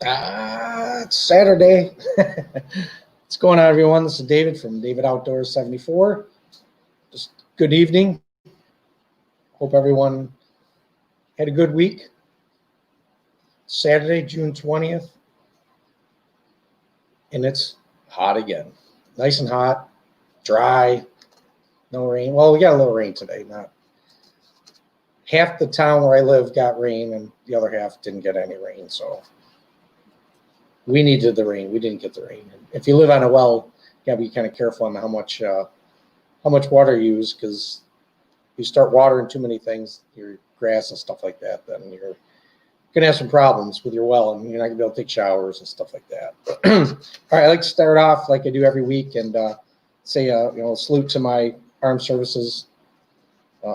It's Saturday. What's going on, everyone? This is David from David Outdoors 74. Just good evening. Hope everyone had a good week. Saturday, June 20th, and it's hot again. Nice and hot, dry, no rain. Well, we got a little rain today. Not half the town where I live got rain, and the other half didn't get any rain. So we needed the rain. We didn't get the rain. If you live on a well, you gotta be kind of careful on how much water you use, because you start watering too many things, your grass and stuff like that, then you're gonna have some problems with your well, and you're not gonna be able to take showers and stuff like that. All right, I like to start off like I do every week and say salute to my armed services,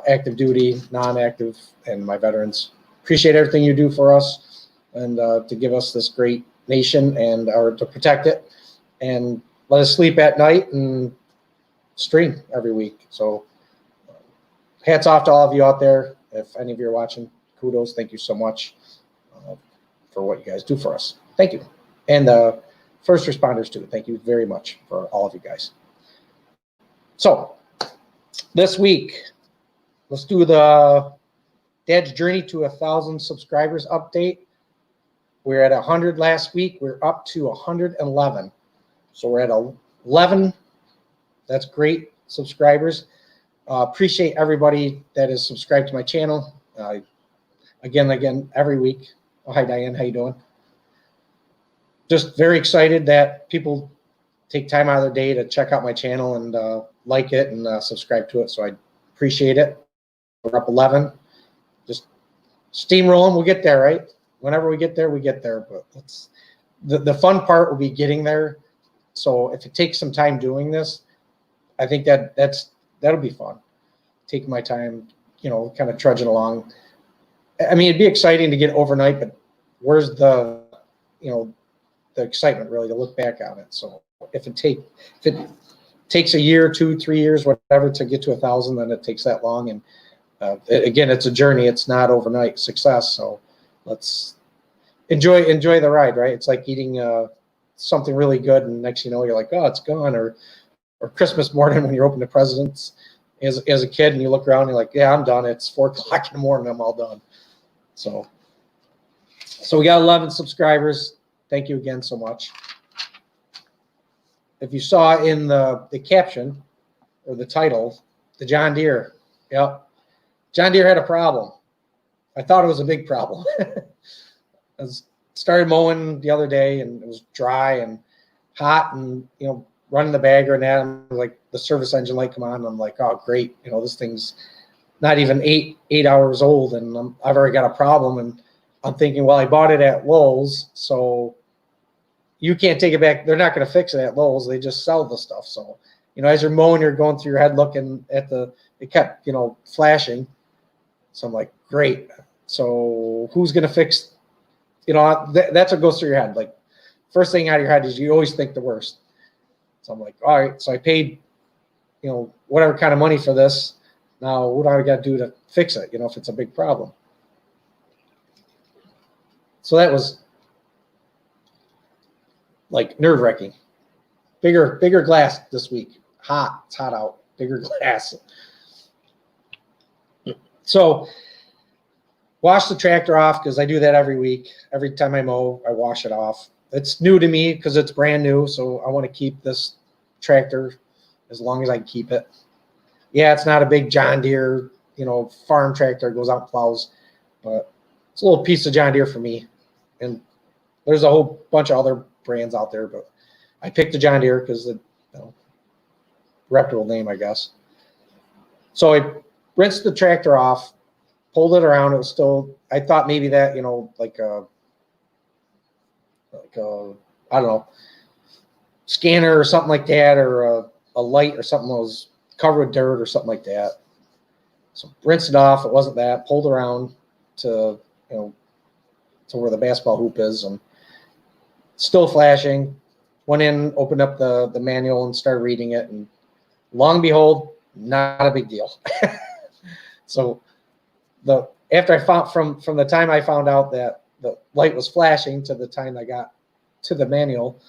active duty, non-active, and my veterans. Appreciate everything you do for us and to give us this great nation and or to protect it and let us sleep at night and stream every week. So hats off to all of you out there. If any of you are watching, kudos. Thank you so much for what you guys do for us. Thank you. And first responders too. Thank you very much for all of you guys. So this week, let's do the Dad's Journey to 1,000 subscribers update. We're at 100 last week. We're up to 111. So we're at 11. That's great subscribers. Appreciate everybody that is subscribed to my channel. Again, every week. Oh, hi, Diane. How you doing? Just very excited that people take time out of their day to check out my channel and like it and subscribe to it. So I appreciate it. We're up 11. Just steamrolling. We'll get there, right? Whenever we get there, we get there. But it's the fun part will be getting there. So if it takes some time doing this, I think that'll be fun. Taking my time, kind of trudging along. I mean, it'd be exciting to get overnight, but where's the excitement really to look back on it? So if it takes a year, 2, 3 years, whatever, to get to 1,000, then it takes that long. And again, it's a journey. It's not overnight success. So let's enjoy the ride, right? It's like eating something really good, and next you know, you're like, oh, it's gone. Or Christmas morning when you open the presents as a kid and you look around and you're like, yeah, I'm done. It's 4 o'clock in the morning. I'm all done. So we got 11 subscribers. Thank you again so much. If you saw in the caption or the title, the John Deere. Yep. John Deere had a problem. I thought it was a big problem. I started mowing the other day and it was dry and hot and, running the bagger and that. I'm like, the service engine light come on. And I'm like, oh, great. This thing's not even eight hours old and I've already got a problem. And I'm thinking, well, I bought it at Lowe's, so you can't take it back. They're not going to fix it at Lowe's. They just sell the stuff. So, as you're mowing, you're going through your head looking at it kept, flashing. So I'm like, great. So who's going to fix, that's what goes through your head. Like, first thing out of your head is you always think the worst. So I'm like, all right, so I paid, whatever kind of money for this. Now, what do I got to do to fix it, if it's a big problem? So that was like nerve-wracking. Bigger glass this week. Hot. It's hot out. Bigger glass. So wash the tractor off because I do that every week. Every time I mow, I wash it off. It's new to me because it's brand new, so I want to keep this tractor as long as I can keep it. Yeah, it's not a big John Deere, farm tractor that goes out and plows, but it's a little piece of John Deere for me. And there's a whole bunch of other brands out there, but I picked the John Deere because the reputable name, I guess. So I rinsed the tractor off, pulled it around. It was still, I thought maybe that, like a I don't know, scanner or something like that, or a light or something that was covered with dirt or something like that. So rinsed it off. It wasn't that. Pulled around to to where the basketball hoop is, and still flashing. Went in, opened up the manual and started reading it, and long and behold, not a big deal. So after I found from the time I found out that the light was flashing to the time I got to the manual,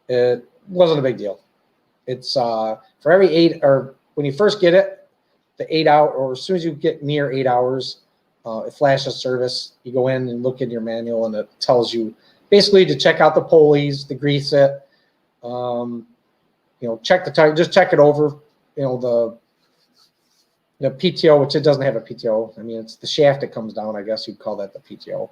it wasn't a big deal. It's for every 8, or when you first get it, the 8 hour, or as soon as you get near 8 hours, it flashes service. You go in and look in your manual, and it tells you basically to check out the pulleys, to grease it, check the tire, just check it over. The PTO, which it doesn't have a PTO. I mean, it's the shaft that comes down. I guess you'd call that the PTO.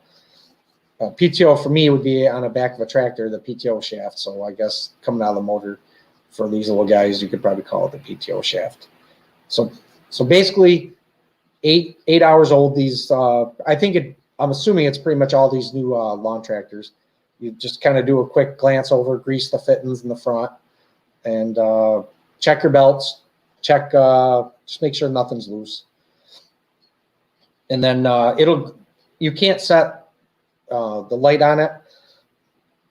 PTO for me would be on the back of a tractor, the PTO shaft. So I guess coming out of the motor for these little guys, you could probably call it the PTO shaft. So basically, 8 hours old. These I'm assuming it's pretty much all these new lawn tractors. You just kind of do a quick glance over, grease the fittings in the front, and check your belts. Check, just make sure nothing's loose. And then you can't set the light on it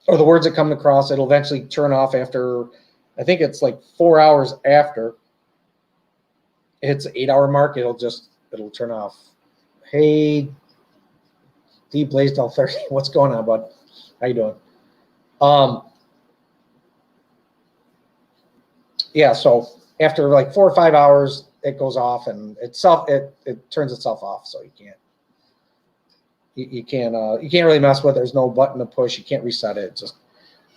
or the words that come across. It'll eventually turn off after, I think it's like 4 hours after it hits the 8 hour mark. It'll turn off. Hey, D Blaisdell 30, what's going on, bud? How you doing? Yeah, so after like 4 or 5 hours, it goes off, and it turns itself off. So you can't really mess with it. There's no button to push. You can't reset it. Just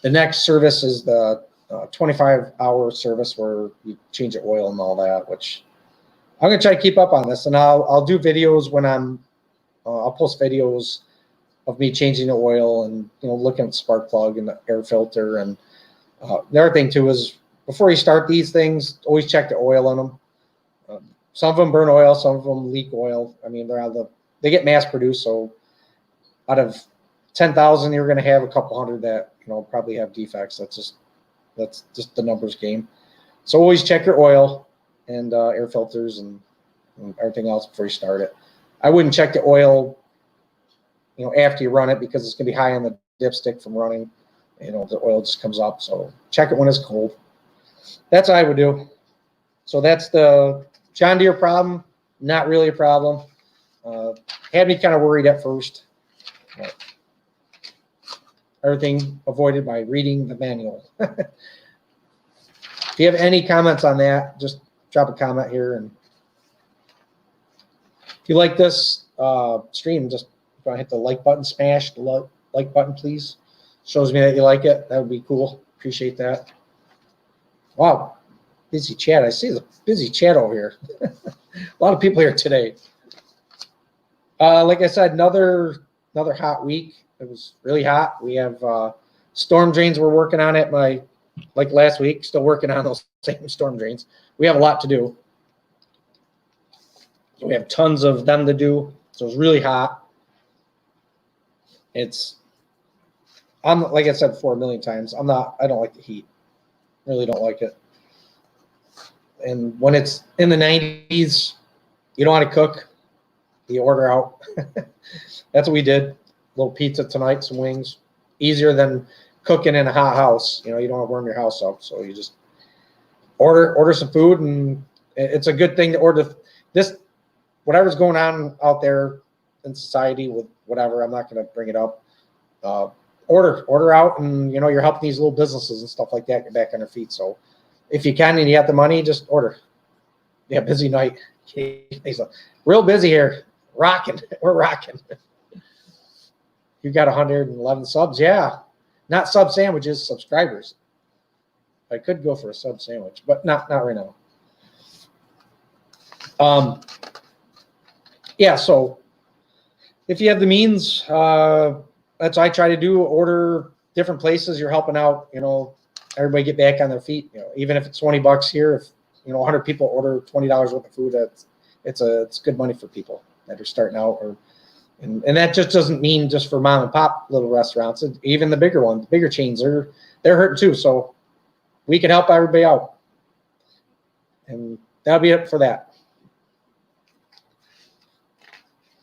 the next service is the 25-hour service where you change the oil and all that. Which I'm gonna try to keep up on this, and I'll do videos when I'll post videos of me changing the oil and looking at the spark plug and the air filter. And the other thing too is, before you start these things, always check the oil on them. Some of them burn oil, some of them leak oil. I mean, they get mass produced, so out of 10,000, you're going to have a couple hundred that probably have defects. That's just the numbers game. So always check your oil and air filters and everything else before you start it. I wouldn't check the oil, after you run it, because it's going to be high on the dipstick from running. The oil just comes up. So check it when it's cold. That's what I would do. So that's the John Deere problem. Not really a problem. Had me kind of worried at first. But everything avoided by reading the manual. If you have any comments on that, just drop a comment here. And if you like this stream, just hit the like button, smash the like button, please. Shows me that you like it. That would be cool. Appreciate that. Wow, busy chat. I see the busy chat over here. A lot of people here today. Like I said, another hot week. It was really hot. We have storm drains we're working on it. Like last week, still working on those same storm drains. We have a lot to do. We have tons of them to do. So it's really hot. Like I said before a million times, I don't like the heat. Really don't like it. And when it's in the 90s, you don't want to cook. You order out. That's what we did. A little pizza tonight, some wings. Easier than cooking in a hot house. You don't want to warm your house up, so you just order some food, and it's a good thing to order this. Whatever's going on out there in society with whatever, I'm not going to bring it up. Order out, and you're helping these little businesses and stuff like that get back on their feet. So if you can and you have the money, just order. Yeah, busy night. Real busy here. Rocking. We're rocking. You got 111 subs. Yeah, not sub sandwiches, subscribers. I could go for a sub sandwich, but not right now. Yeah, so if you have the means, that's what I try to do. Order different places. You're helping out, everybody get back on their feet. Even if it's $20 here, if 100 people order $20 worth of food, it's good money for people that are starting out. And that just doesn't mean just for mom and pop little restaurants. Even the bigger ones, bigger chains, they're hurting too. So we can help everybody out. And that'll be it for that.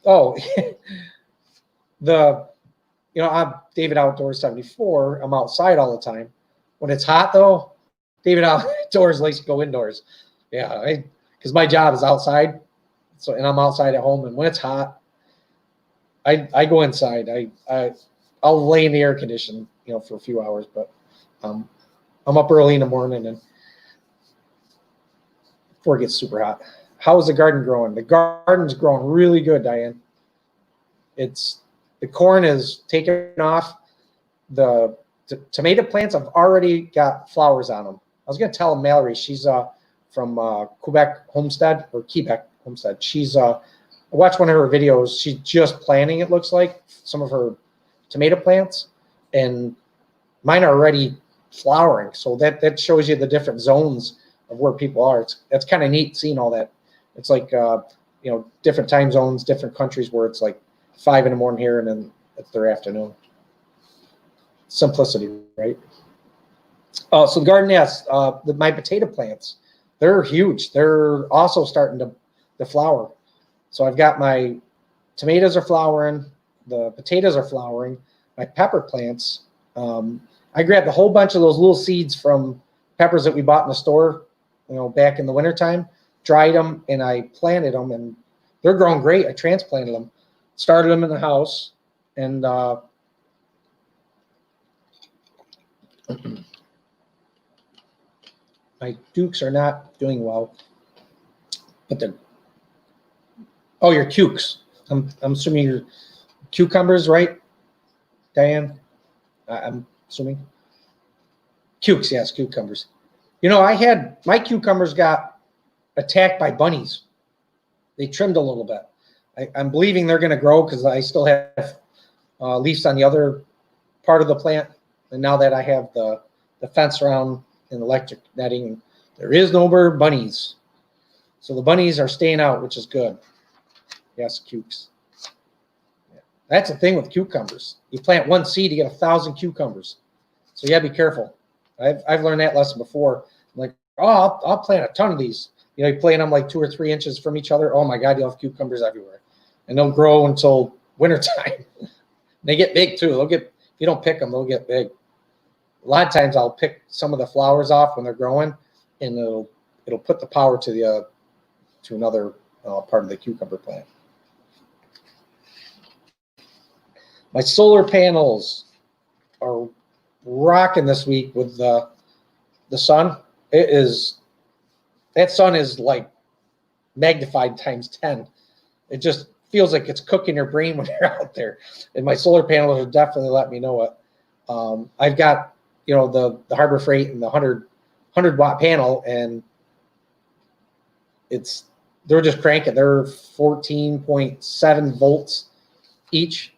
Oh, I'm David Outdoors 74. I'm outside all the time. When it's hot though, David Outdoors likes to go indoors. Yeah, because my job is outside. And I'm outside at home. And when it's hot, I go inside. I'll lay in the air condition, for a few hours, but I'm up early in the morning and before it gets super hot. How is the garden growing? The garden's growing really good, Diane. The corn is taking off. The tomato plants have already got flowers on them. I was going to tell Mallory, she's from Quebec Homestead. She's I watched one of her videos. She's just planting, it looks like, some of her tomato plants, and mine are already flowering. So that shows you the different zones of where people are. That's kind of neat seeing all that. It's like different time zones, different countries where it's like 5 a.m. here and then it's their afternoon. Simplicity, right? So the garden, yes. My potato plants, they're huge. They're also starting to flower. So I've got my tomatoes are flowering, the potatoes are flowering, my pepper plants. I grabbed a whole bunch of those little seeds from peppers that we bought in the store, back in the wintertime, dried them, and I planted them, and they're growing great. I transplanted them, started them in the house, and my dukes are not doing well, but your cukes. I'm assuming your cucumbers, right, Diane? I'm assuming. Cukes, yes, cucumbers. I had my cucumbers got attacked by bunnies. They trimmed a little bit. I'm believing they're going to grow because I still have leaves on the other part of the plant. And now that I have the fence around and electric netting, there is no more bunnies. So the bunnies are staying out, which is good. Yes, cukes. Yeah. That's the thing with cucumbers. You plant one seed, you get 1,000 cucumbers. So you gotta be careful. I've learned that lesson before. I'm like, I'll plant a ton of these. You plant them like 2 or 3 inches from each other. Oh my God, you'll have cucumbers everywhere. And they'll grow until wintertime. They get big too. If you don't pick them, they'll get big. A lot of times I'll pick some of the flowers off when they're growing, and it'll put the power to another part of the cucumber plant. My solar panels are rocking this week with the sun. That sun is like magnified times 10. It just feels like it's cooking your brain when you're out there. And my solar panels are definitely letting me know it. I've got the Harbor Freight and the 100 watt panel, and they're just cranking. They're 14.7 volts each,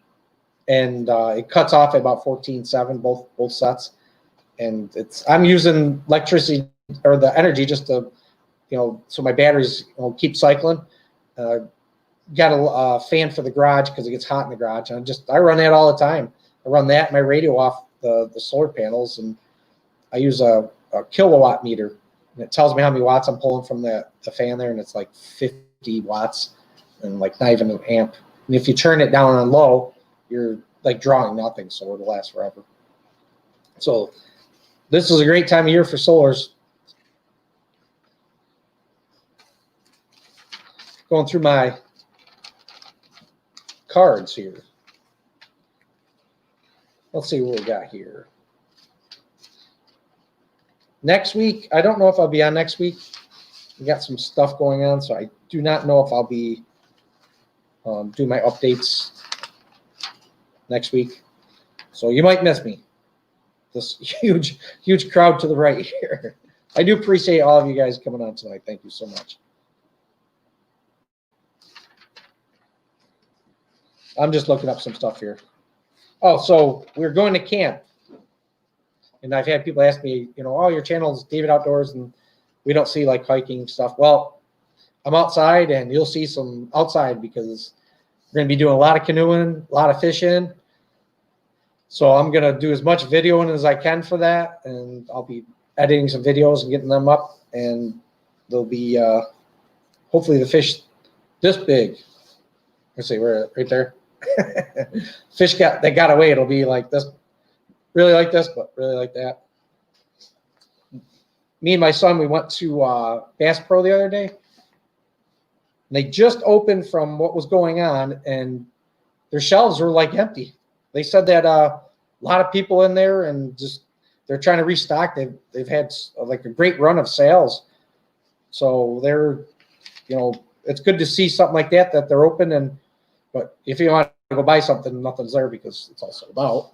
and it cuts off at about 14.7 both sets. And I'm using electricity or the energy just to so my batteries keep cycling. Got a fan for the garage because it gets hot in the garage. I run that all the time. I run that, my radio off the solar panels, and I use a kilowatt meter, and it tells me how many watts I'm pulling from the fan there, and it's like 50 watts and like not even an amp. And if you turn it down on low, you're like drawing nothing, so it'll last forever. So this is a great time of year for solars. Going through my cards here. Let's see what we got here. Next week, I don't know if I'll be on next week. We got some stuff going on, so I do not know if I'll be do my updates next week. So you might miss me. This huge crowd to the right here. I do appreciate all of you guys coming on tonight. Thank you so much. I'm just looking up some stuff here. Oh, so we're going to camp. And I've had people ask me, oh, your channel is David Outdoors, and we don't see like hiking stuff. Well, I'm outside, and you'll see some outside because we're going to be doing a lot of canoeing, a lot of fishing. So I'm going to do as much videoing as I can for that, and I'll be editing some videos and getting them up, and they'll be hopefully the fish this big. Let's see, we're right there. Fish got away. It'll be like this, really like this, but really like that. Me and my son, we went to Bass Pro the other day. They just opened from what was going on, and their shelves were like empty. They said that a lot of people in there and just they're trying to restock. They've had like a great run of sales, so they're, you know, it's good to see something like that they're open. And but if you want to go buy something, nothing's there because it's all sold out.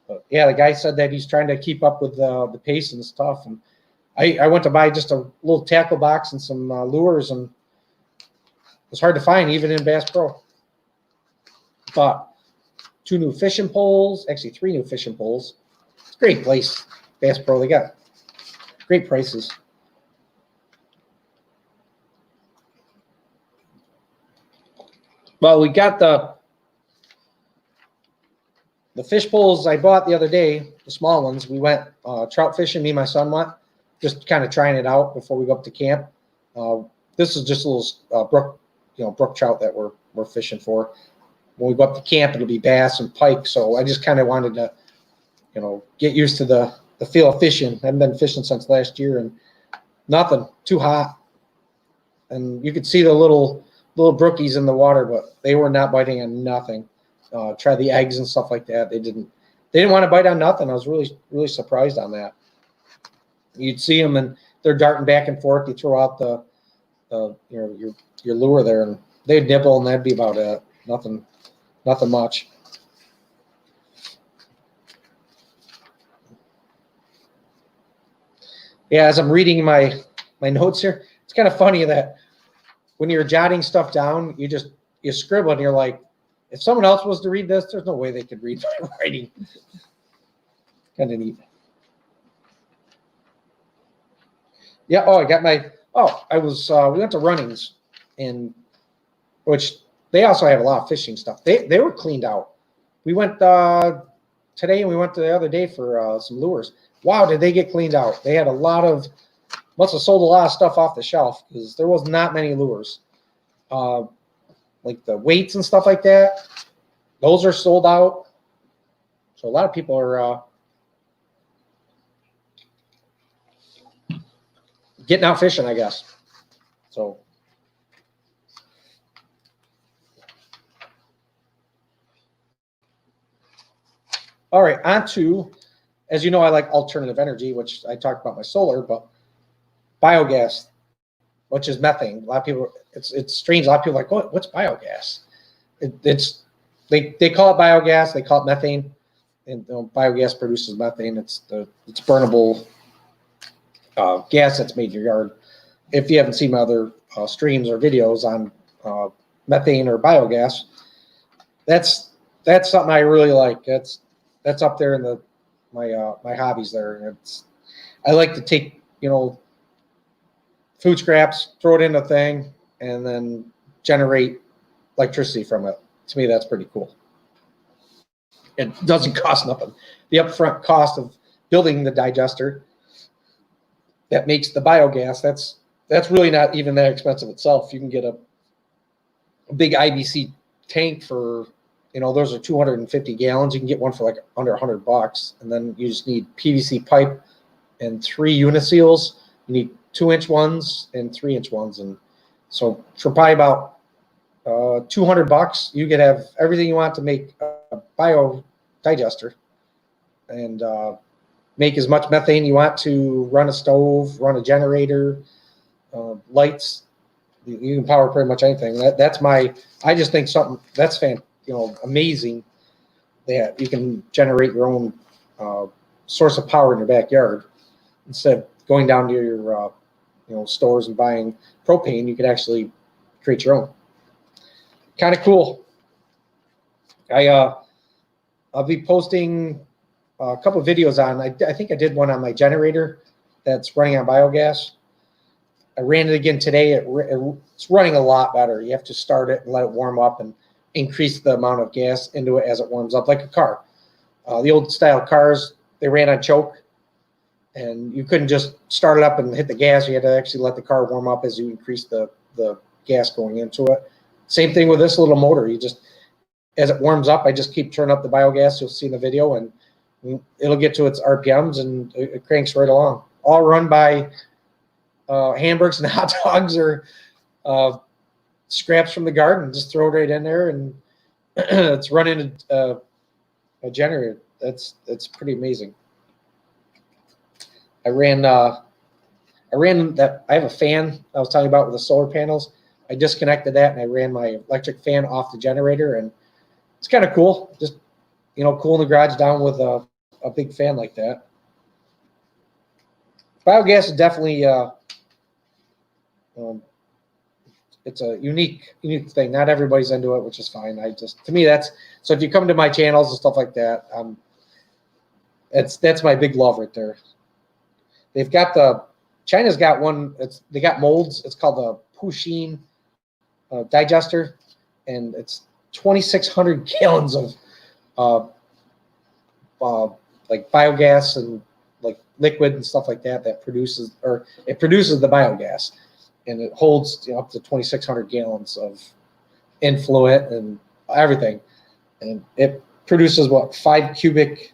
But yeah, the guy said that he's trying to keep up with the pace and stuff. And I went to buy just a little tackle box and some lures, and it was hard to find even in Bass Pro. Bought 2 new fishing poles, actually 3 new fishing poles. It's a great place, Bass Pro. They got great prices. Well, we got the fish poles I bought the other day, the small ones. We went trout fishing. Me and my son went, just kind of trying it out before we go up to camp. This is just a little brook trout that we're fishing for. When we go up to camp, it'll be bass and pike. So I just kind of wanted to, you know, get used to the feel of fishing. I haven't been fishing since last year, and nothing, too hot. And you could see the little brookies in the water, but they were not biting on nothing. Try the eggs and stuff like that. They didn't want to bite on nothing. I was really surprised on that. You'd see them and they're darting back and forth. You throw out your lure there, and they'd nibble, and that'd be about it. Nothing much. Yeah, as I'm reading my notes here, it's kind of funny that when you're jotting stuff down, you scribble and you're like, if someone else was to read this, there's no way they could read my writing. Kind of neat. Yeah. Oh, I got my. Oh, I was. We went to Runnings, which they also have a lot of fishing stuff. They were cleaned out. We went today, and we went the other day for some lures. Wow, did they get cleaned out? They had must have sold a lot of stuff off the shelf because there was not many lures. Like the weights and stuff like that, those are sold out. So a lot of people are getting out fishing, I guess. So all right, on to, as you know, I like alternative energy, which I talked about my solar, but biogas, which is methane. A lot of people, it's strange. A lot of people are like, what's biogas? They call it biogas. They call it methane. And biogas produces methane. It's burnable gas that's made in your yard. If you haven't seen my other streams or videos on methane or biogas, that's something I really like. That's up there in my hobbies there. I like to take food scraps, throw it in a thing, and then generate electricity from it. To me, that's pretty cool. It doesn't cost nothing. The upfront cost of building the digester that makes the biogas, that's really not even that expensive itself. You can get a big IBC tank for, those are 250 gallons. You can get one for like under $100, and then you just need PVC pipe and 3 uniseals. You need 2-inch ones and 3-inch ones, and so for probably about $200, you could have everything you want to make a bio digester and make as much methane you want to run a stove, run a generator, lights. You can power pretty much anything. I just think something that's amazing that you can generate your own source of power in your backyard instead of going down to your stores and buying propane. You could actually create your own. Kind of cool. I'll be posting a couple of videos on. I think I did one on my generator that's running on biogas. I ran it again today. It's running a lot better. You have to start it and let it warm up and increase the amount of gas into it as it warms up, like a car. The old style cars, they ran on choke, and you couldn't just start it up and hit the gas. You had to actually let the car warm up as you increase the gas going into it. Same thing with this little motor. As it warms up, I just keep turning up the biogas. You'll see in the video, and it'll get to its RPMs, and it cranks right along. All run by hamburgers and hot dogs or scraps from the garden. Just throw it right in there, and it's running a generator. That's pretty amazing. I ran that. I have a fan I was talking about with the solar panels. I disconnected that and I ran my electric fan off the generator, and it's kind of cool. Just cooling the garage down with a big fan like that. Biogas is definitely it's a unique thing. Not everybody's into it, which is fine. To me, that's so. If you come to my channels and stuff like that, that's my big love right there. They've got China's got one. They got molds. It's called the Puxin digester, and it's 2,600 gallons of like biogas and like liquid and stuff like that produces the biogas, and it holds up to 2,600 gallons of influent and everything, and it produces 5 cubic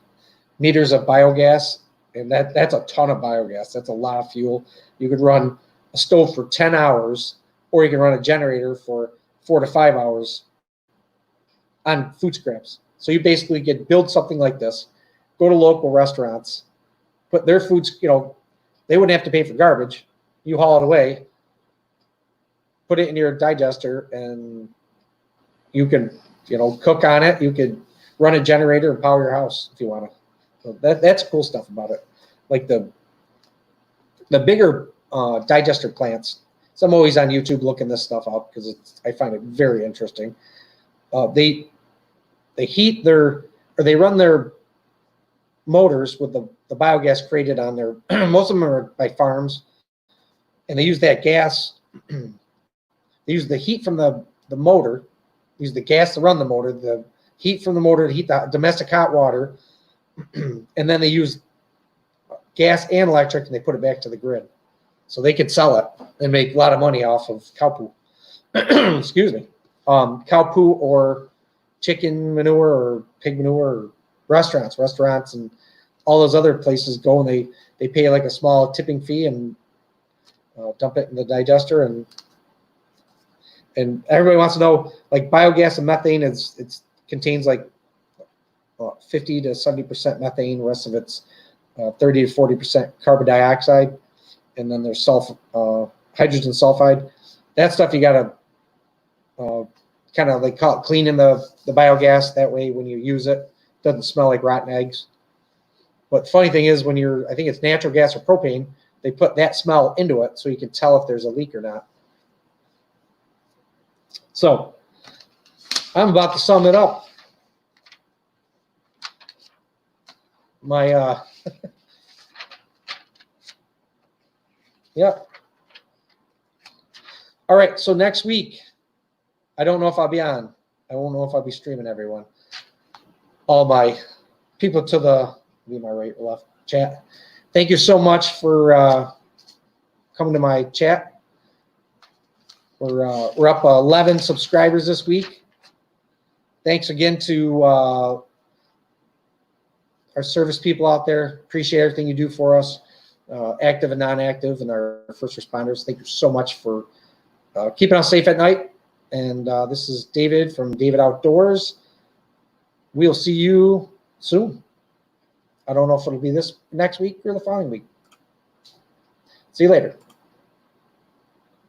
meters of biogas, and that's a ton of biogas. That's a lot of fuel. You could run a stove for 10 hours, or you can run a generator for 4 to 5 hours on food scraps. So you basically build something like this, go to local restaurants, put their foods, they wouldn't have to pay for garbage. You haul it away, put it in your digester, and you can, cook on it. You could run a generator and power your house if you want to. So that's cool stuff about it. Like the bigger digester plants. So I'm always on YouTube looking this stuff up because I find it very interesting. They run their motors with the biogas created on their. Most of them are by farms, and they use that gas. They use the heat from the motor. Use the gas to run the motor. The heat from the motor to heat the domestic hot water, and then they use gas and electric, and they put it back to the grid, so they could sell it and make a lot of money off of cow poo. Excuse me, cow poo or chicken manure or pig manure. Or restaurants and all those other places go and they pay like a small tipping fee and dump it in the digester, and everybody wants to know, like, biogas and methane contains like 50 to 70% methane. The rest of it's 30 to 40% carbon dioxide, and then there's hydrogen sulfide. That stuff you gotta kind of like cleaning the biogas. That way when you use it, it doesn't smell like rotten eggs. But the funny thing is, I think it's natural gas or propane, they put that smell into it so you can tell if there's a leak or not. So I'm about to sum it up. My yeah. All right, so next week, I don't know if I'll be on. I won't know if I'll be streaming everyone. All my people to my right or left chat. Thank you so much for coming to my chat. We're up 11 subscribers this week. Thanks again to our service people out there. Appreciate everything you do for us, active and non-active, and our first responders. Thank you so much for keeping us safe at night. And this is David from David Outdoors. We'll see you soon. I don't know if it'll be this next week or the following week. See you later.